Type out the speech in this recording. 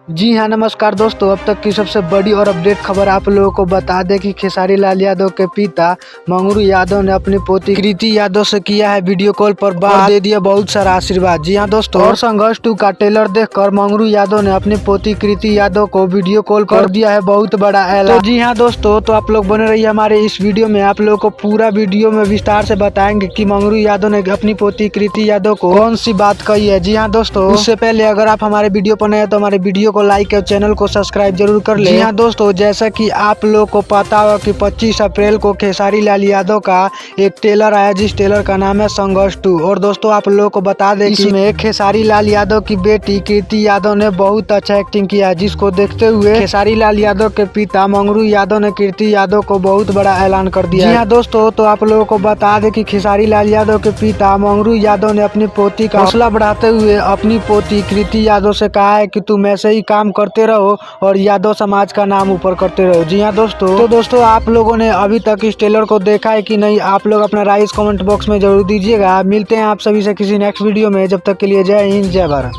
जी हाँ, नमस्कार दोस्तों। अब तक की सबसे बड़ी और अपडेट खबर आप लोगों को बता दें कि खेसारी लाल यादव के पिता मंगरू यादव ने अपनी पोती कृति यादव से किया है वीडियो कॉल पर बात और दे दिया बहुत सारा आशीर्वाद। जी हाँ दोस्तों, और संघर्ष 2 का ट्रेलर देखकर मंगरू यादव ने अपनी पोती कृति यादव को वीडियो कॉल कर दिया है बहुत बड़ा ऐलान। तो जी हाँ दोस्तों, तो आप लोग बने रहिए हमारे इस वीडियो में। आप लोगों को पूरा वीडियो में विस्तार से बताएंगे कि मंगरू यादव ने अपनी पोती कृति यादव को कौन सी बात कही है। जी हाँ दोस्तों, उससे पहले अगर आप हमारे वीडियो पर नए हैं तो हमारे वीडियो को लाइक और चैनल को सब्सक्राइब जरूर कर ले। जी हाँ दोस्तों, जैसा कि आप लोग को पता होगा कि 25 अप्रैल को खेसारी लाल यादव का एक ट्रेलर आया जिस ट्रेलर का नाम है संघर्ष 2। और दोस्तों आप लोगों को बता दें कि इसमें खेसारी लाल यादव की बेटी कृति यादव ने बहुत अच्छा एक्टिंग किया है, जिसको देखते हुए खेसारी लाल यादव के पिता मंगरू यादव ने कृति यादव को बहुत बड़ा ऐलान कर दिया। जी हाँ दोस्तों, तो आप लोगों को बता दें कि खेसारी लाल यादव के पिता मंगरू यादव ने अपनी पोती का हौसला बढ़ाते हुए अपनी पोती कृति यादव से कहा है कि तुम ऐसे ही काम करते रहो और यादव समाज का नाम ऊपर करते रहो। जी हाँ दोस्तों, तो दोस्तों आप लोगों ने अभी तक इस ट्रेलर को देखा है कि नहीं, आप लोग अपना राय इस कमेंट बॉक्स में जरूर दीजिएगा। मिलते हैं आप सभी से किसी नेक्स्ट वीडियो में। जब तक के लिए जय हिंद, जय भारत।